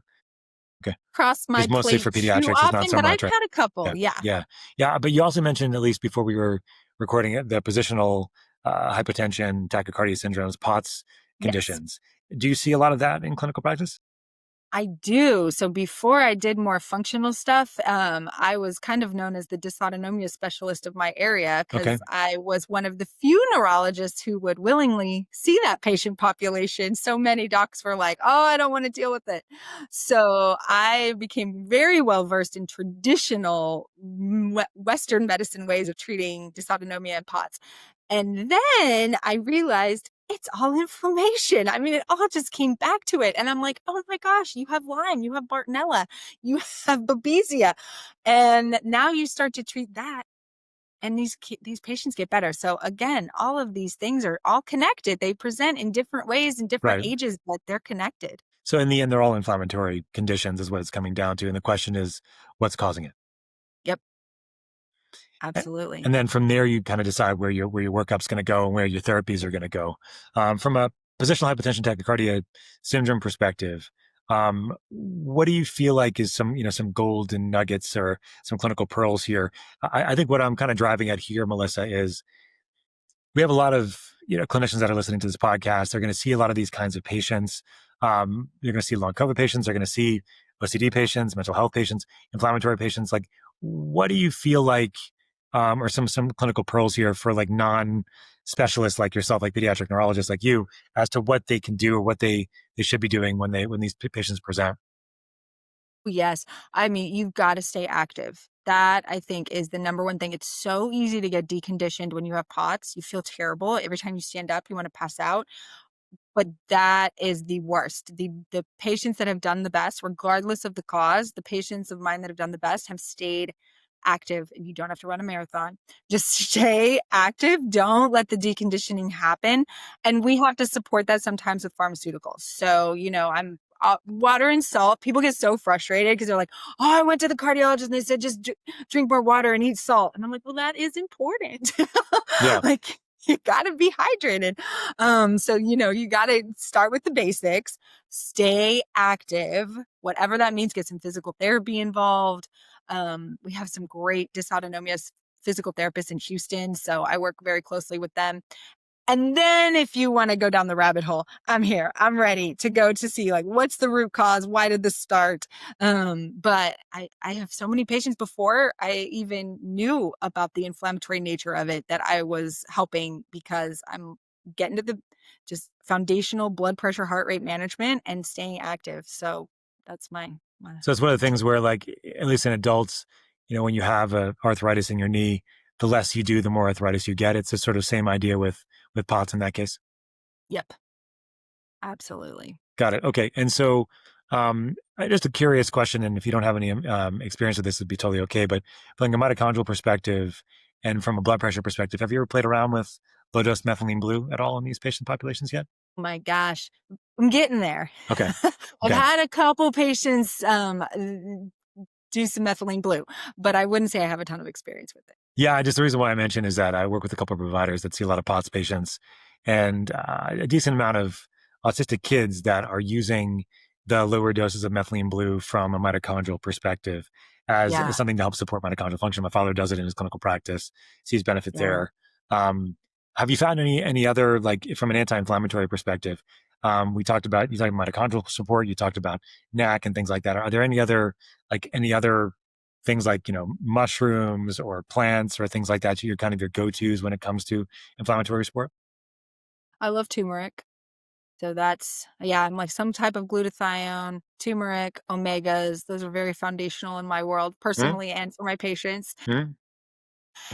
okay? Cross my It's mostly plate for too pediatrics. It's not often, so but I've much, right? had a couple. Yeah, Yeah. yeah, yeah. But you also mentioned, at least before we were recording it, the positional hypotension, tachycardia syndromes, POTS Yes. conditions. Do you see a lot of that in clinical practice? I do. So before I did more functional stuff, I was kind of known as the dysautonomia specialist of my area Okay, because I was one of the few neurologists who would willingly see that patient population. So many docs were like, oh, I don't want to deal with it. So I became very well versed in traditional Western medicine ways of treating dysautonomia and POTS. And then I realized it's all inflammation. I mean, it all just came back to it. And I'm like, oh my gosh, you have Lyme, you have Bartonella, you have Babesia. And now you start to treat that and these patients get better. So again, all of these things are all connected. They present in different ways in different right. ages, but they're connected. So in the end, they're all inflammatory conditions, is what it's coming down to. And the question is, what's causing it? Yep, A- absolutely. And then from there, you kind of decide where your workup's going to go and where your therapies are going to go. From a positional hypotension tachycardia syndrome perspective, what do you feel like is some golden nuggets or some clinical pearls here? I think what I'm kind of driving at here, Melissa, is we have a lot of clinicians that are listening to this podcast. They're going to see a lot of these kinds of patients. They're going to see long COVID patients. They're going to see OCD patients, mental health patients, inflammatory patients. Like, what do you feel like, or some clinical pearls here for like non-specialists like yourself, like pediatric neurologists like you, as to what they can do or what they should be doing when these patients present? Yes. I mean, you've got to stay active. That I think is the number one thing. It's so easy to get deconditioned when you have POTS. You feel terrible. Every time you stand up, you want to pass out. But that is the worst. The patients that have done the best, regardless of the cause, the patients of mine that have done the best have stayed active. You don't have to run a marathon. Just stay active. Don't let the deconditioning happen. And we have to support that sometimes with pharmaceuticals. So, water and salt. People get so frustrated because they're like, oh, I went to the cardiologist and they said just drink more water and eat salt. And I'm like, well, that is important. Yeah. Like, you got to be hydrated. So, you got to start with the basics, stay active, whatever that means, get some physical therapy involved. We have some great dysautonomia physical therapists in Houston. So I work very closely with them. And then if you want to go down the rabbit hole, I'm here. I'm ready to go to see like, what's the root cause? Why did this start? But I have so many patients before I even knew about the inflammatory nature of it that I was helping, because I'm getting to the just foundational blood pressure, heart rate management and staying active. So that's my So it's one of the things expertise. where, like, at least in adults, when you have arthritis in your knee, the less you do, the more arthritis you get. It's the sort of same idea with POTS in that case. Yep, absolutely. Got it. Okay. And so, just a curious question, and if you don't have any experience with this, it'd be totally okay. But from a mitochondrial perspective and from a blood pressure perspective, have you ever played around with low dose methylene blue at all in these patient populations yet? Oh my gosh, I'm getting there. Okay. I've Okay. had a couple patients do some methylene blue, but I wouldn't say I have a ton of experience with it. Yeah, just the reason why I mentioned is that I work with a couple of providers that see a lot of POTS patients, and a decent amount of autistic kids that are using the lower doses of methylene blue from a mitochondrial perspective as Yeah, something to help support mitochondrial function. My father does it in his clinical practice, sees benefit yeah. there. Have you found any other, like, from an anti-inflammatory perspective? You talked about mitochondrial support. You talked about NAC and things like that. Are there any other things like, mushrooms or plants or things like that, you're kind of your go-tos when it comes to inflammatory support? I love turmeric. So that's, yeah, I'm like some type of glutathione, turmeric, omegas. Those are very foundational in my world, Mm-hmm. personally and for my patients. Mm-hmm.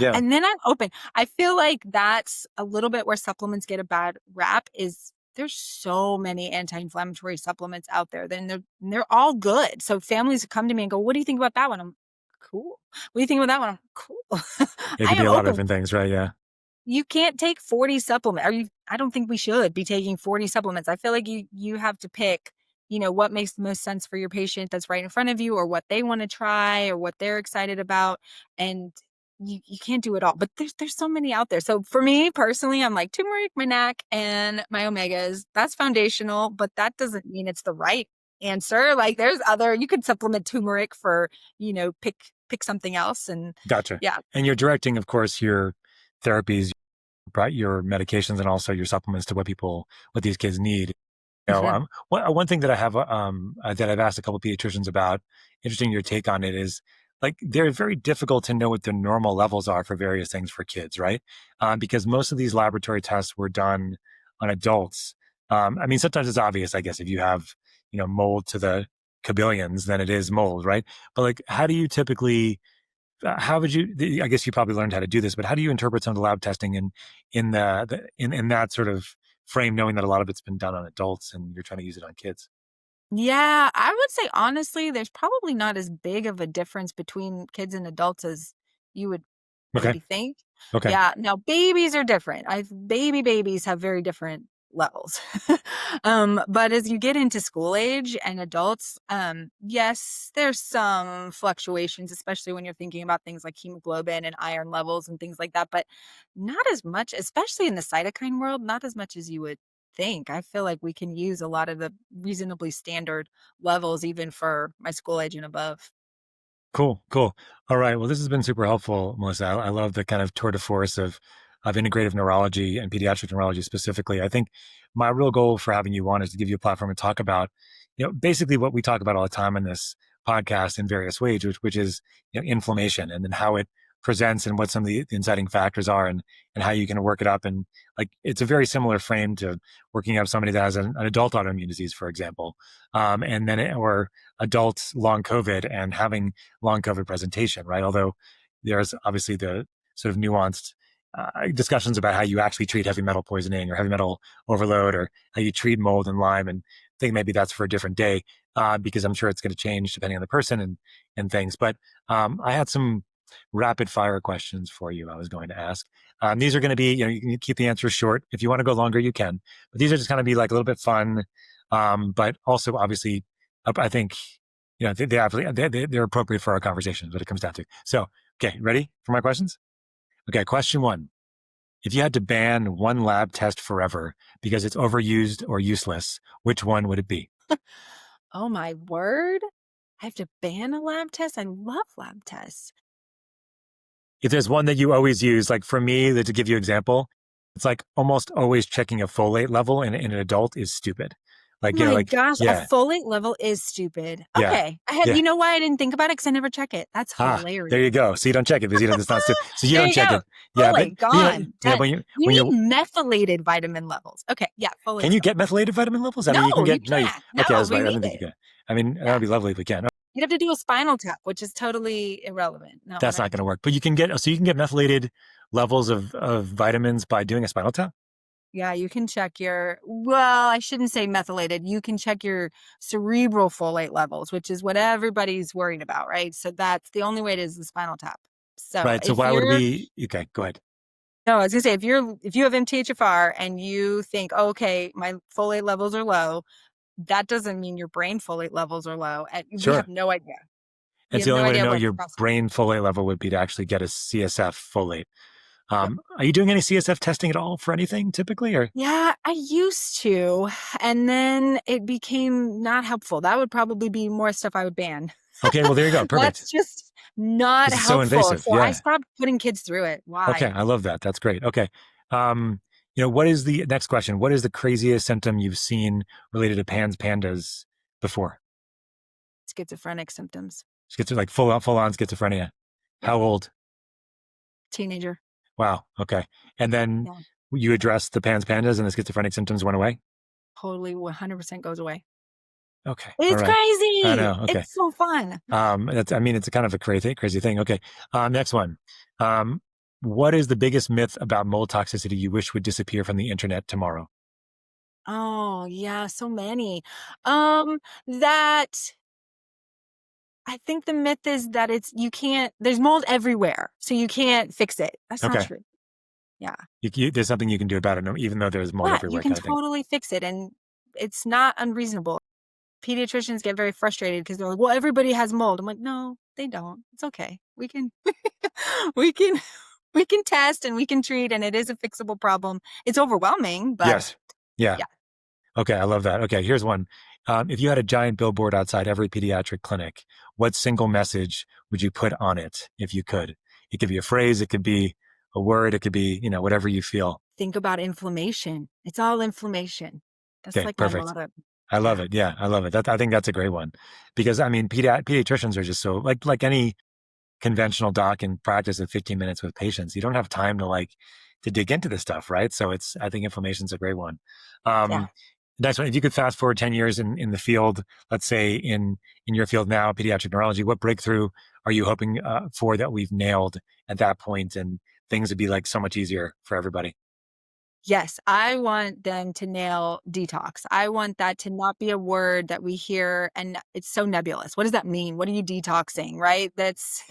Yeah, And then I'm open. I feel like that's a little bit where supplements get a bad rap is there's so many anti-inflammatory supplements out there. Then they're all good. So families come to me and go, "What do you think about that one?" I'm cool. What do you think about that one? I'm cool. it I could be am a lot of open. different things, right? Yeah. You can't take 40 supplements. I don't think we should be taking 40 supplements. I feel like you have to pick, what makes the most sense for your patient that's right in front of you, or what they want to try, or what they're excited about. And you can't do it all. But there's so many out there. So for me personally, I'm like turmeric, my NAC, and my omegas. That's foundational, but that doesn't mean it's the right answer. Like there's other, you could supplement turmeric for, pick something else. And Gotcha. yeah. And you're directing, of course, your therapies, your medications, and also your supplements to what these kids need. One thing that I have that I've asked a couple of pediatricians about, interesting your take on it, is like they're very difficult to know what the normal levels are for various things for kids, right? Because most of these laboratory tests were done on adults. I mean, sometimes it's obvious, I guess, if you have mold to the cabillions, then it is mold, right? But like, how do you typically? How would you? I guess you probably learned how to do this, but how do you interpret some of the lab testing in that sort of frame, knowing that a lot of it's been done on adults and you're trying to use it on kids? Yeah, I would say honestly, there's probably not as big of a difference between kids and adults as you would Okay. maybe think. Okay. Yeah, now babies are different. Babies have very different levels. But as you get into school age and adults, yes, there's some fluctuations, especially when you're thinking about things like hemoglobin and iron levels and things like that, but not as much, especially in the cytokine world, not as much as you would think. I feel like we can use a lot of the reasonably standard levels even for my school age and above. Cool, cool. All right. Well, this has been super helpful, Melissa. I love the kind of tour de force of integrative neurology and pediatric neurology specifically. I think my real goal for having you on is to give you a platform to talk about, basically what we talk about all the time in this podcast in various ways, which is inflammation, and then how it presents and what some of the inciting factors are, and how you can work it up. And like, it's a very similar frame to working up somebody that has an adult autoimmune disease, for example, or adult long COVID and having long COVID presentation, right? Although there's obviously the sort of nuanced discussions about how you actually treat heavy metal poisoning or heavy metal overload, or how you treat mold and Lyme. And I think maybe that's for a different day, because I'm sure it's going to change depending on the person and things. But I had some rapid fire questions for you I was going to ask. These are going to be, you can keep the answers short. If you want to go longer, you can. But these are just going to be like a little bit fun, But also obviously, I think, they're appropriate for our conversations, what it comes down to. So, okay, ready for my questions? Okay, question one. If you had to ban one lab test forever because it's overused or useless, which one would it be? Oh my word. I have to ban a lab test? I love lab tests. If there's one that you always use, like for me, to give you an example, it's like almost always checking a folate level in an adult is stupid. Like, My like, gosh, a yeah, folate level is stupid. yeah, Okay. I had yeah. you know why I didn't think about it? Because I never check it. That's There hilarious. you go. So you don't check it because it's not stupid. So you There don't you check go. it. Yeah, Folate but gone. yeah, Done. You when need you're, methylated vitamin levels. Okay, yeah, can folate's you fine. get methylated vitamin levels? I No, mean, you can you get, no, can't. okay, No, we I need don't think you it. can. I mean, that Yeah. would be lovely if we can. You'd have to do a spinal tap, which is totally irrelevant. Not what That's I not going do. to work. But you can get, so you can get methylated levels of vitamins by doing a spinal tap. Yeah, you can check well, I shouldn't say methylated. You can check your cerebral folate levels, which is what everybody's worried about, right? So that's the only way it is the spinal tap. So Right. So if why would you're we, okay, go ahead. No, I was gonna say if you have MTHFR and you think, oh, okay, my folate levels are low, that doesn't mean your brain folate levels are low. And we have Sure. no idea. We It's have the no only way to idea know what's your possible. brain folate level would be to actually get a CSF folate. Yep. Are you doing any CSF testing at all for anything typically or? Yeah, I used to, and then it became not helpful. That would probably be more stuff I would ban. Okay. Well, there you go. Perfect. That's just not Because it's so helpful. invasive. So I Yeah. stopped putting kids through it. Okay. Why? I love that. That's great. Okay. Um, what is the next question? What is the craziest symptom you've seen related to PANS pandas before? Schizophrenic symptoms. Like full on schizophrenia. Yep. How old? Teenager. Wow. Okay. And then Yeah. you addressed the PANS pandas and the schizophrenic symptoms went away? Totally 100% goes away. Okay. All It's right. I crazy. know. Okay. It's so fun. It's a kind of a crazy thing. Okay. Next one. Um, what is the biggest myth about mold toxicity you wish would disappear from the internet tomorrow? Oh, yeah, so many. That I think the myth is that there's mold everywhere, so you can't fix it. That's not Okay. true. Yeah. There's something you can do about it, even though there's mold Yeah, you everywhere, can kind of thing. totally fix it, and it's not unreasonable. Pediatricians get very frustrated because they're like, "Well, everybody has mold." I'm like, "No, they don't. It's okay. We can we can we can test and we can treat, and it is a fixable problem. It's overwhelming, but Yes. Yeah. yeah." Okay. I love that. Okay. Here's one. If you had a giant billboard outside every pediatric clinic, what single message would you put on it if you could? It could be a phrase. It could be a word. It could be, whatever you feel. Think about inflammation. It's all inflammation. That's Okay. like my Perfect. motto. I love Yeah. it. Yeah, I love it. I think that's a great one because I mean, pediatricians are just so like any conventional doc in practice of 15 minutes with patients. You don't have time to dig into this stuff, right? So I think inflammation's a great one. Yeah. Um, Next one, if you could fast forward 10 years in the field, let's say in your field now, pediatric neurology, what breakthrough are you hoping for that we've nailed at that point and things would be like so much easier for everybody? Yes, I want them to nail detox. I want that to not be a word that we hear and it's so nebulous. What does that mean? What are you detoxing, right? That's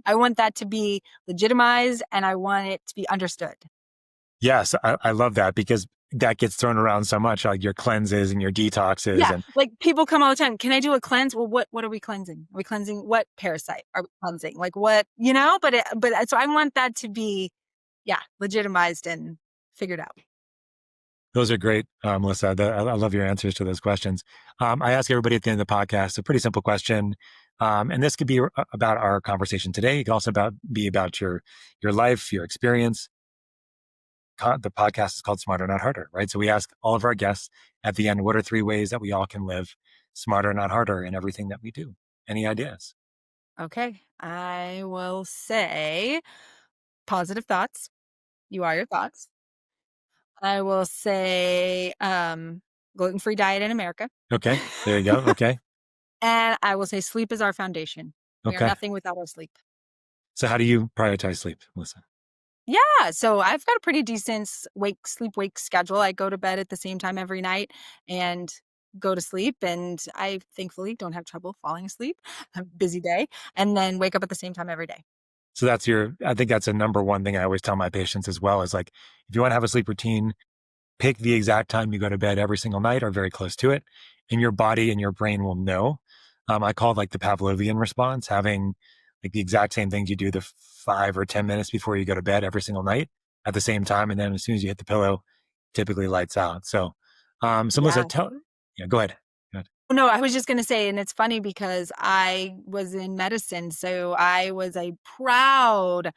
I want that to be legitimized and I want it to be understood. Yes, I love that because that gets thrown around so much, like your cleanses and your detoxes Yeah, and like people come all the time. Can I do a cleanse? Well, what are we cleansing? Are we cleansing what parasite are we cleansing? Like what, so I want that to be, yeah, legitimized and figured out. those are great, Melissa. I love your answers to those questions. I ask everybody at the end of the podcast a pretty simple question, and this could be about our conversation today. It could also be about your life, your experience. The podcast is called Smarter, Not Harder, right? So we ask all of our guests at the end, what are 3 ways that we all can live smarter, not harder in everything that we do? Any ideas? Okay, I will say positive thoughts. You are your thoughts. I will say, gluten-free diet in America. Okay, there you go. Okay, And I will say sleep is our foundation. We are okay. nothing without our sleep. So how do you prioritize sleep, Melissa? Yeah, so I've got a pretty decent sleep-wake schedule. I go to bed at the same time every night and go to sleep, and I thankfully don't have trouble falling asleep. A busy day, and then wake up at the same time every day. So I think that's a number one thing I always tell my patients as well is like, if you want to have a sleep routine, pick the exact time you go to bed every single night or very close to it, and your body and your brain will know. I call it like the Pavlovian response, having like the exact same things you do the 5 or 10 minutes before you go to bed every single night at the same time. And then as soon as you hit the pillow, typically lights out. So Melissa, Yeah. yeah, go ahead. Go ahead. No, I was just going to say, and it's funny because I was in medicine. So I was a proud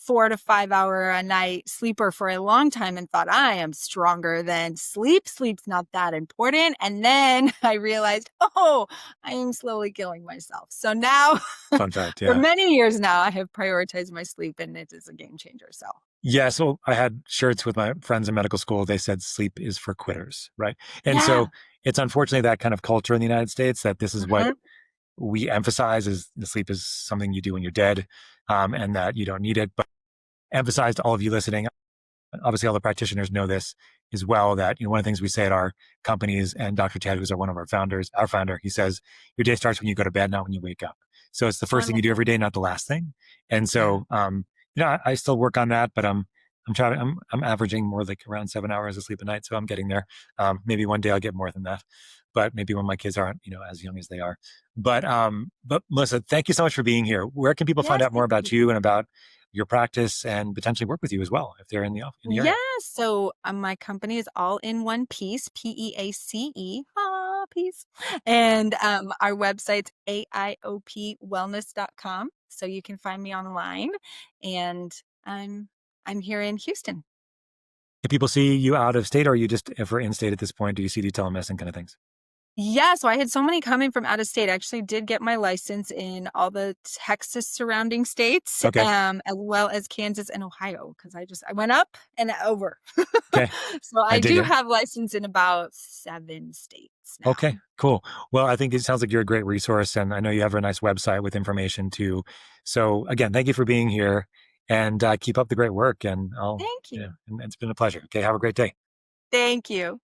4 to 5 hour a night sleeper for a long time and thought I am stronger than sleep. Sleep's not that important. And then I realized, oh, I am slowly killing myself. So now Fun fact. for Yeah. many years now, I have prioritized my sleep and it is a game changer. So Yeah. So I had shirts with my friends in medical school. They said sleep is for quitters. Right. And yeah. so it's unfortunately that kind of culture in the United States that this is what Mhm. we emphasize is the sleep is something you do when you're dead, and that you don't need it. But emphasize to all of you listening, obviously all the practitioners know this as well, that one of the things we say at our companies, and Dr. Ted, who's one of our founders, our founder, he says your day starts when you go to bed, not when you wake up. So it's the I first thing love you do that. every day, not the last thing. And Yeah. so I still work on that, but I'm averaging more like around 7 hours of sleep a night, so I'm getting there. Maybe one day I'll get more than that, but maybe when my kids aren't as young as they are. But Melissa, thank you so much for being here. Where can people find Yes. out more about you and about your practice and potentially work with you as well if they're in the Yeah, area? so my company is all in one piece, PEACE, peace. And our website's aiopwellness.com. So you can find me online. And I'm here in Houston. Can people see you out of state, or are you just if we're in state at this point? Do you see the telemedicine kind of things? Yeah, so I had so many coming from out of state. I actually did get my license in all the Texas surrounding states, Okay. as well as Kansas and Ohio, because I went up and over. Okay. So I I dig do it. have license in about 7 states now. Okay, cool. Well, I think it sounds like you're a great resource, and I know you have a nice website with information too. So again, thank you for being here, and keep up the great work. And Thank you. and it's been a pleasure. Okay, have a great day. Thank you.